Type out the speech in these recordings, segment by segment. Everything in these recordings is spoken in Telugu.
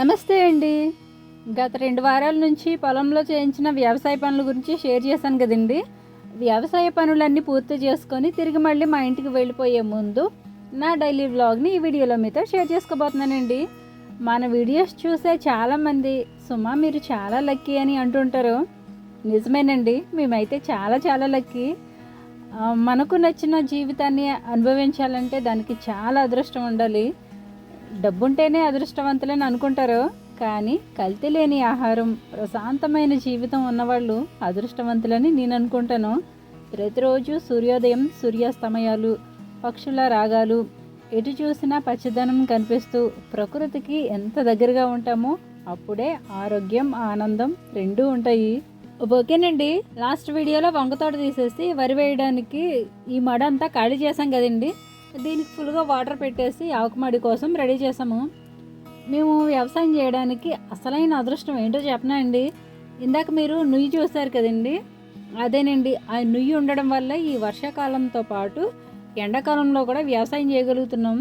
నమస్తే అండి. గత 2 వారాల నుంచి పొలంలో చేయించిన వ్యవసాయ పనుల గురించి షేర్ చేశాను కదండి. వ్యవసాయ పనులన్నీ పూర్తి చేసుకొని తిరిగి మళ్ళీ మా ఇంటికి వెళ్ళిపోయే ముందు నా డైలీ వ్లాగ్ని ఈ వీడియోలో మీతో షేర్ చేసుకోబోతున్నానండి. మన వీడియోస్ చూసే చాలామంది సుమా మీరు చాలా లక్కీ అని అంటుంటారు. నిజమేనండి, మేమైతే చాలా చాలా లక్కీ. మనకు నచ్చిన జీవితాన్ని అనుభవించాలంటే దానికి చాలా అదృష్టం ఉండాలి. డబ్బుంటేనే అదృష్టవంతులని అనుకుంటారు, కానీ కల్తీ లేని ఆహారం, ప్రశాంతమైన జీవితం ఉన్నవాళ్ళు అదృష్టవంతులని నేను అనుకుంటాను. ప్రతిరోజు సూర్యోదయం, సూర్యాస్తమయాలు, పక్షుల రాగాలు, ఎటు చూసినా పచ్చదనం కనిపిస్తూ ప్రకృతికి ఎంత దగ్గరగా ఉంటామో అప్పుడే ఆరోగ్యం, ఆనందం రెండూ ఉంటాయి. ఓకేనండి, లాస్ట్ వీడియోలో వంగతోట తీసేసి వరి వేయడానికి ఈ మడ అంతా ఖాళీ చేసాం కదండి. దీనికి ఫుల్గా వాటర్ పెట్టేసి ఆకుమడి కోసం రెడీ చేసాము. మేము వ్యవసాయం చేయడానికి అసలైన అదృష్టం ఏంటో చెప్పనా అండి. ఇందాక మీరు నుయ్యి చూశారు కదండి, అదేనండి. ఆ నుయ్యి ఉండడం వల్ల ఈ వర్షాకాలంతో పాటు ఎండాకాలంలో కూడా వ్యవసాయం చేయగలుగుతున్నాం.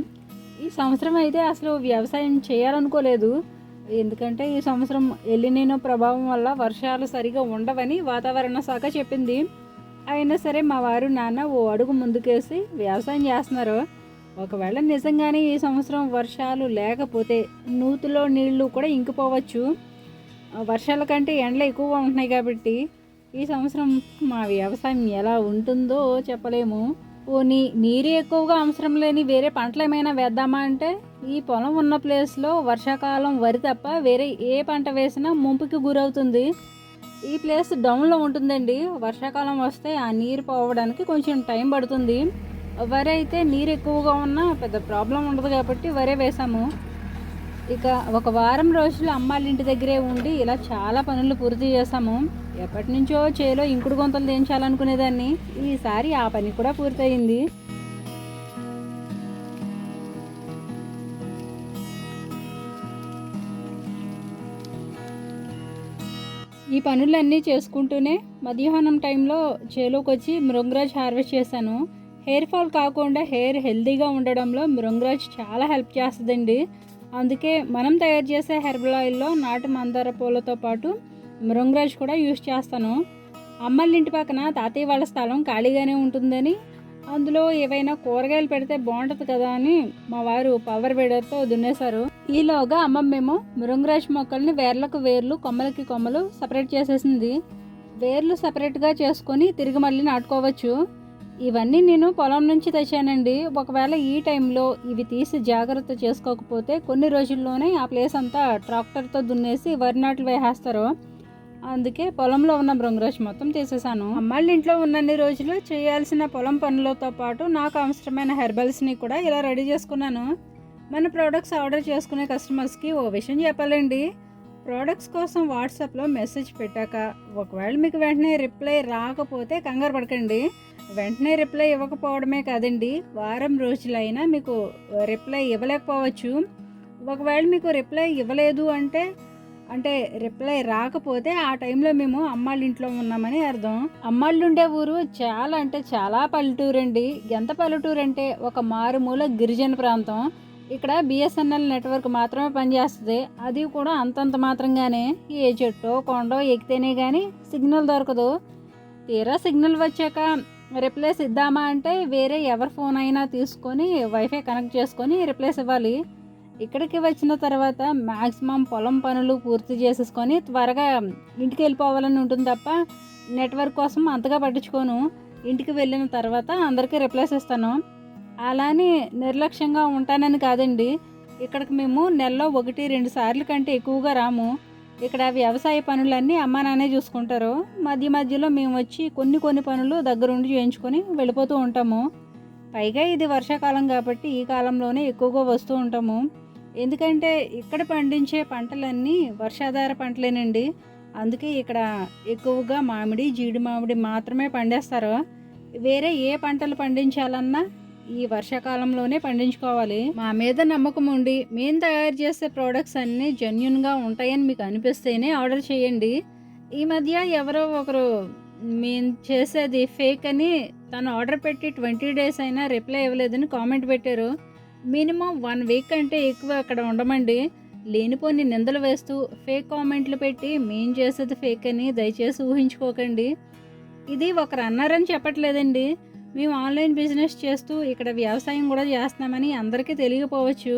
ఈ సంవత్సరం అయితే అసలు వ్యవసాయం చేయాలనుకోలేదు, ఎందుకంటే ఈ సంవత్సరం ఎల్లినీనో ప్రభావం వల్ల వర్షాలు సరిగా ఉండవని వాతావరణ శాఖ చెప్పింది. అయినా సరే మా వారు నాన్న ఓ అడుగు ముందుకేసి వ్యవసాయం చేస్తున్నారు. ఒకవేళ నిజంగానే ఈ సంవత్సరం వర్షాలు లేకపోతే నూతిలో నీళ్లు కూడా ఇంకిపోవచ్చు. వర్షాల కంటే ఎండలు ఎక్కువగా ఉంటున్నాయి కాబట్టి ఈ సంవత్సరం మా వ్యవసాయం ఎలా ఉంటుందో చెప్పలేము. పోనీ నీరు ఎక్కువగా అవసరం లేని వేరే పంటలు ఏమైనా వేద్దామా అంటే ఈ పొలం ఉన్న ప్లేస్లో వర్షాకాలం వరి తప్ప వేరే ఏ పంట వేసినా ముంపుకి గురవుతుంది. ఈ ప్లేస్ డౌన్లో ఉంటుందండి. వర్షాకాలం వస్తే ఆ నీరు పోవడానికి కొంచెం టైం పడుతుంది. వరి అయితే నీరు ఎక్కువగా ఉన్నా పెద్ద ప్రాబ్లం ఉండదు కాబట్టి వరే వేసాము. ఇక ఒక వారం రోజులు అమ్మాళ్ళ ఇంటి దగ్గరే ఉండి ఇలా చాలా పనులు పూర్తి చేసాము. ఎప్పటి నుంచో చేలో ఇంకుడు గుంతలు దించాలనుకునేదాన్ని, ఈసారి ఆ పని కూడా పూర్తయింది. ఈ పనులన్నీ చేసుకుంటూనే మధ్యాహ్నం టైంలో చేలోకి వచ్చి మృంగరాజ్ హార్వెస్ట్ చేశాను. హెయిర్ ఫాల్ కాకుండా హెయిర్ హెల్తీగా ఉండడంలో మృంగరాజ్ చాలా హెల్ప్ చేస్తుందండి. అందుకే మనం తయారు చేసే హెర్బల్ ఆయిల్లో నాటు మందార పూలతో పాటు మృంగరాజ్ కూడా యూజ్ చేస్తాను. అమ్మళ్ళ ఇంటి పక్కన తాతయ్య వాళ్ళ స్థలం ఖాళీగానే ఉంటుందని అందులో ఏవైనా కూరగాయలు పెడితే బాగుంటుంది కదా అని మా వారు పవర్ బీడర్తో దున్నేశారు. ఈలోగా అమ్మమ్మేమో మృంగరాజ్ మొక్కల్ని వేర్లకు వేర్లు, కొమ్మలకి కొమ్మలు సపరేట్ చేసేసింది. వేర్లు సపరేట్గా చేసుకొని తిరిగి మళ్ళీ నాటుకోవచ్చు. ఇవన్నీ నేను పొలం నుంచి తెచ్చానండి. ఒకవేళ ఈ టైంలో ఇవి తీసి జాగ్రత్త చేసుకోకపోతే కొన్ని రోజుల్లోనే ఆ ప్లేస్ అంతా ట్రాక్టర్తో దున్నేసి వరి నాట్లు వేసేస్తారు. అందుకే పొలంలో ఉన్న మృంగరాజ్ మొత్తం తీసేసాను. అమ్మాళ్ళ ఇంట్లో ఉన్నన్ని రోజులు చేయాల్సిన పొలం పనులతో పాటు నాకు అవసరమైన హెర్బల్స్ని కూడా ఇలా రెడీ చేసుకున్నాను. మన ప్రోడక్ట్స్ ఆర్డర్ చేసుకునే కస్టమర్స్కి ఓ విషయం చెప్పాలండి. ప్రోడక్ట్స్ కోసం వాట్సాప్లో మెసేజ్ పెట్టాక ఒకవేళ మీకు వెంటనే రిప్లై రాకపోతే కంగారు పడకండి. వెంటనే రిప్లై ఇవ్వకపోవడమే కాదండి, వారం రోజులైనా మీకు రిప్లై ఇవ్వలేకపోవచ్చు. ఒకవేళ మీకు రిప్లై ఇవ్వలేదు అంటే రిప్లై రాకపోతే ఆ టైంలో మేము అమ్మాళ్ళ ఇంట్లో ఉన్నామని అర్థం. అమ్మాళ్ళు ఉండే ఊరు చాలా అంటే చాలా పల్లెటూరు అండి. ఎంత పల్లెటూరు అంటే ఒక మారుమూల గిరిజన ప్రాంతం. ఇక్కడ బిఎస్ఎన్ఎల్ నెట్వర్క్ మాత్రమే పనిచేస్తుంది. అది కూడా అంతంత మాత్రంగానే. ఏ చెట్టో కొండో ఎక్కితేనే కానీ సిగ్నల్ దొరకదు. తీరా సిగ్నల్ వచ్చాక రిప్లేస్ ఇద్దామా అంటే వేరే ఎవరి ఫోన్ అయినా తీసుకొని వైఫై కనెక్ట్ చేసుకొని రిప్లేస్ ఇవ్వాలి. ఇక్కడికి వచ్చిన తర్వాత మ్యాక్సిమం పొలం పనులు పూర్తి చేసేసుకొని త్వరగా ఇంటికి వెళ్ళిపోవాలని ఉంటుంది తప్ప నెట్వర్క్ కోసం అంతగా పట్టించుకోను. ఇంటికి వెళ్ళిన తర్వాత అందరికీ రిప్లేస్ ఇస్తాను. అలానే నిర్లక్ష్యంగా ఉంటానని కాదండి. ఇక్కడికి మేము నెలలో 1-2 సార్లు కంటే ఎక్కువగా రాము. ఇక్కడ వ్యవసాయ పనులన్నీ అమ్మా నాన్నే చూసుకుంటారు. మధ్య మధ్యలో మేము వచ్చి కొన్ని పనులు దగ్గరుండి చేయించుకొని వెళ్ళిపోతూ ఉంటాము. పైగా ఇది వర్షాకాలం కాబట్టి ఈ కాలంలోనే ఎక్కువగా వస్తూ ఉంటాము. ఎందుకంటే ఇక్కడ పండించే పంటలన్నీ వర్షాధార పంటలేనండి. అందుకే ఇక్కడ ఎక్కువగా మామిడి, జీడి మామిడి మాత్రమే పండేస్తారు. వేరే ఏ పంటలు పండించాలన్నా ఈ వర్షాకాలంలోనే పండించుకోవాలి. మా మీద నమ్మకం ఉండి మేము తయారు చేసే ప్రోడక్ట్స్ అన్నీ జెన్యున్గా ఉంటాయని మీకు అనిపిస్తేనే ఆర్డర్ చేయండి. ఈ మధ్య ఎవరో ఒకరు మేము చేసేది ఫేక్ అని తను ఆర్డర్ పెట్టి 20 డేస్ అయినా రిప్లై ఇవ్వలేదని కామెంట్ పెట్టారు. మినిమం 1 వీక్ కంటే ఎక్కువ అక్కడ ఉండమండి. లేనిపోని నిందలు వేస్తూ ఫేక్ కామెంట్లు పెట్టి మేము చేసేది ఫేక్ అని దయచేసి ఊహించుకోకండి. ఇది ఒకరు అన్నారని చెప్పట్లేదండి. మేము ఆన్లైన్ బిజినెస్ చేస్తూ ఇక్కడ వ్యవసాయం కూడా చేస్తున్నామని అందరికీ తెలియకపోవచ్చు.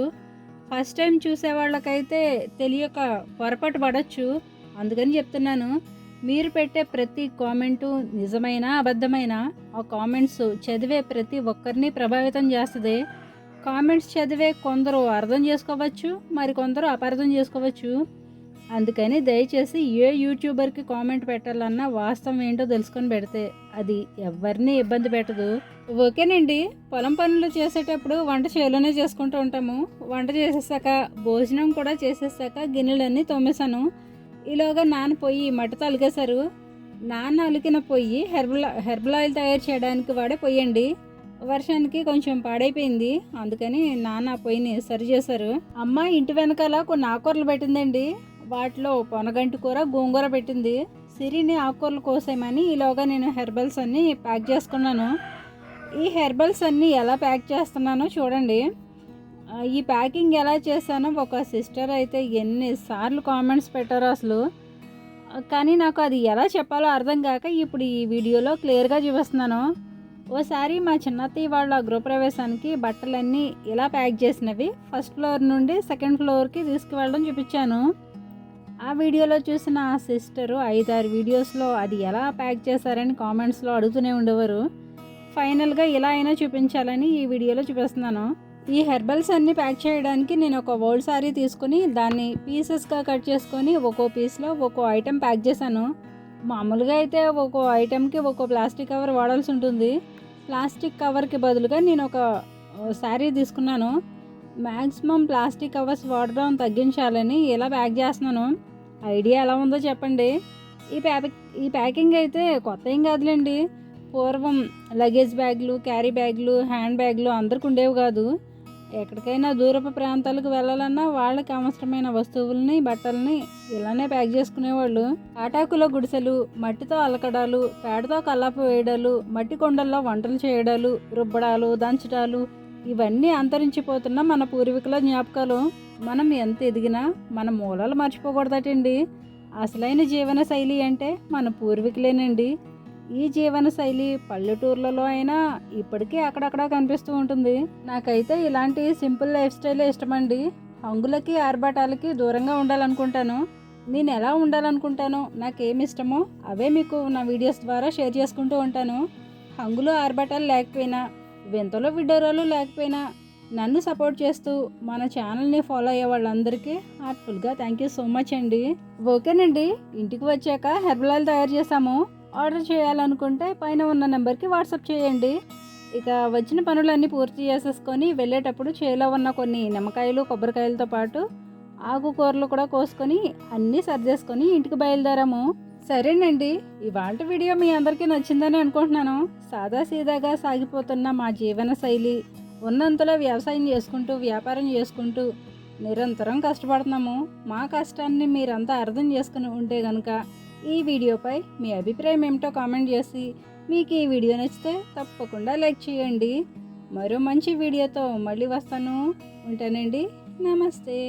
ఫస్ట్ టైం చూసేవాళ్ళకైతే తెలియక పొరపాటు పడవచ్చు. అందుకని చెప్తున్నాను, మీరు పెట్టే ప్రతి కామెంటు నిజమైన అబద్ధమైన ఆ కామెంట్స్ చదివే ప్రతి ఒక్కరిని ప్రభావితం చేస్తుంది. కామెంట్స్ చదివే కొందరు అర్థం చేసుకోవచ్చు, మరికొందరు అపార్థం చేసుకోవచ్చు. అందుకని దయచేసి ఏ యూట్యూబర్కి కామెంట్ పెట్టాలన్నా వాస్తవం ఏంటో తెలుసుకొని పెడితే అది ఎవరిని ఇబ్బంది పెట్టదు. ఓకేనండి. పొలం పనులు చేసేటప్పుడు వంట చేలోనే చేసుకుంటూ ఉంటాము. వంట చేసేసాక భోజనం కూడా చేసేసాక గిన్నెలన్నీ తోమేశాను. ఈలోగా నాన్న పొయ్యి మట్టితో అలిగేశారు. నాన్న అలికిన పొయ్యి హెర్బల్ ఆయిల్ తయారు చేయడానికి వాడే పొయ్యండి. వర్షానికి కొంచెం పాడైపోయింది, అందుకని నాన్న పొయ్యిని సరి చేశారు. అమ్మ ఇంటి వెనకాల కొన్ని ఆకుకూరలు పెట్టిందండి. వాటిలో పొనగంటి కూర, గోంగూర పెట్టింది. సిరిని ఆకుకూరలు కోసేయమని ఈలోగా నేను హెర్బల్స్ అన్నీ ప్యాక్ చేసుకున్నాను. ఈ హెర్బల్స్ అన్నీ ఎలా ప్యాక్ చేస్తున్నానో చూడండి. ఈ ప్యాకింగ్ ఎలా చేశానో ఒక సిస్టర్ అయితే ఎన్నిసార్లు కామెంట్స్ పెట్టారో అసలు. కానీ నాకు అది ఎలా చెప్పాలో అర్థం కాక ఇప్పుడు ఈ వీడియోలో క్లియర్గా చూపిస్తున్నాను. ఓసారి మా చిన్నత్తయ్య వాళ్ళ గృహప్రవేశానికి బట్టలన్నీ ఇలా ప్యాక్ చేసినవి ఫస్ట్ ఫ్లోర్ నుండి సెకండ్ ఫ్లోర్కి తీసుకువెళ్ళడం చూపించాను. ఆ వీడియోలో చూసిన ఆ సిస్టరు 5-6 వీడియోస్లో అది ఎలా ప్యాక్ చేశారని కామెంట్స్లో అడుగుతూనే ఉండేవారు. ఫైనల్గా ఇలా అయినా చూపించాలని ఈ వీడియోలో చూపిస్తున్నాను. ఈ హెర్బల్స్ అన్నీ ప్యాక్ చేయడానికి నేను ఒక ఓల్డ్ సారీ తీసుకుని దాన్ని పీసెస్గా కట్ చేసుకొని ఒక్కో పీస్లో ఒక్కో ఐటెం ప్యాక్ చేశాను. మామూలుగా అయితే ఒక్కో ఐటెంకి ఒక్కో ప్లాస్టిక్ కవర్ వాడాల్సి ఉంటుంది. ప్లాస్టిక్ కవర్కి బదులుగా నేను ఒక శారీ తీసుకున్నాను. మ్యాక్సిమం ప్లాస్టిక్ కవర్స్ వాడడం తగ్గించాలని ఇలా ప్యాక్ చేస్తున్నాను. ఐడియా ఎలా ఉందో చెప్పండి. ఈ ప్యాకింగ్ అయితే కొత్త ఏం కాదులేండి. పూర్వం లగేజ్ బ్యాగ్లు, క్యారీ బ్యాగ్లు, హ్యాండ్ బ్యాగ్లు అందరికి ఉండేవి కాదు. ఎక్కడికైనా దూరపు ప్రాంతాలకు వెళ్ళాలన్నా వాళ్ళకి అవసరమైన వస్తువుల్ని, బట్టల్ని ఇలానే ప్యాక్ చేసుకునేవాళ్ళు. తాటాకులో గుడిసెలు, మట్టితో అలకడాలు, పేడతో కల్లాపు వేయడాలు, మట్టి కొండల్లో వంటలు చేయడాలు, రుబ్బడాలు, దంచడాలు ఇవన్నీ అంతరించిపోతున్న మన పూర్వీకుల జ్ఞాపకాలు. మనం ఎంత ఎదిగినా మన మూలాలు మర్చిపోకూడదటండి. అసలైన జీవన శైలి అంటే మన పూర్వీకులేనండి. ఈ జీవన శైలి పల్లెటూర్లలో అయినా ఇప్పటికీ అక్కడక్కడ కనిపిస్తూ ఉంటుంది. నాకైతే ఇలాంటి సింపుల్ లైఫ్ స్టైలే ఇష్టమండి. హంగులకి ఆర్భాటాలకి దూరంగా ఉండాలనుకుంటాను. నేను ఎలా ఉండాలనుకుంటానో, నాకేమి ఇష్టమో అవే మీకు నా వీడియోస్ ద్వారా షేర్ చేసుకుంటూ ఉంటాను. హంగులు ఆర్భాటాలు లేకపోయినా, వింతలో విడ్డూరాలు లేకపోయినా నన్ను సపోర్ట్ చేస్తూ మన ఛానల్ని ఫాలో అయ్యే వాళ్ళందరికీ హార్ట్ఫుల్గా థ్యాంక్ యూ సో మచ్ అండి. ఓకేనండి. ఇంటికి వచ్చాక హెర్బల్ ఆయిల్ తయారు చేసాము. ఆర్డర్ చేయాలనుకుంటే పైన ఉన్న నెంబర్కి వాట్సాప్ చేయండి. ఇక వచ్చిన పనులన్నీ పూర్తి చేసేసుకొని వెళ్ళేటప్పుడు చేలో ఉన్న కొన్ని నిమ్మకాయలు, కొబ్బరికాయలతో పాటు ఆకుకూరలు కూడా కోసుకొని అన్నీ సర్దేసుకొని ఇంటికి బయలుదేరాము. సరేనండి. ఇవాళ వీడియో మీ అందరికీ నచ్చిందని అనుకుంటున్నాను. సాదాసీదాగా సాగిపోతున్న మా జీవన శైలి, ఉన్నంతలో వ్యవసాయం చేసుకుంటూ, వ్యాపారం చేసుకుంటూ నిరంతరం కష్టపడుతున్నాము. మా కష్టాన్ని మీరంతా అర్థం చేసుకుని ఉంటే కనుక ఈ వీడియోపై మీ అభిప్రాయం ఏమిటో కామెంట్ చేసి, మీకు ఈ వీడియో నచ్చితే తప్పకుండా లైక్ చేయండి. మరో మంచి వీడియోతో మళ్ళీ వస్తాను. ఉంటానండి. నమస్తే.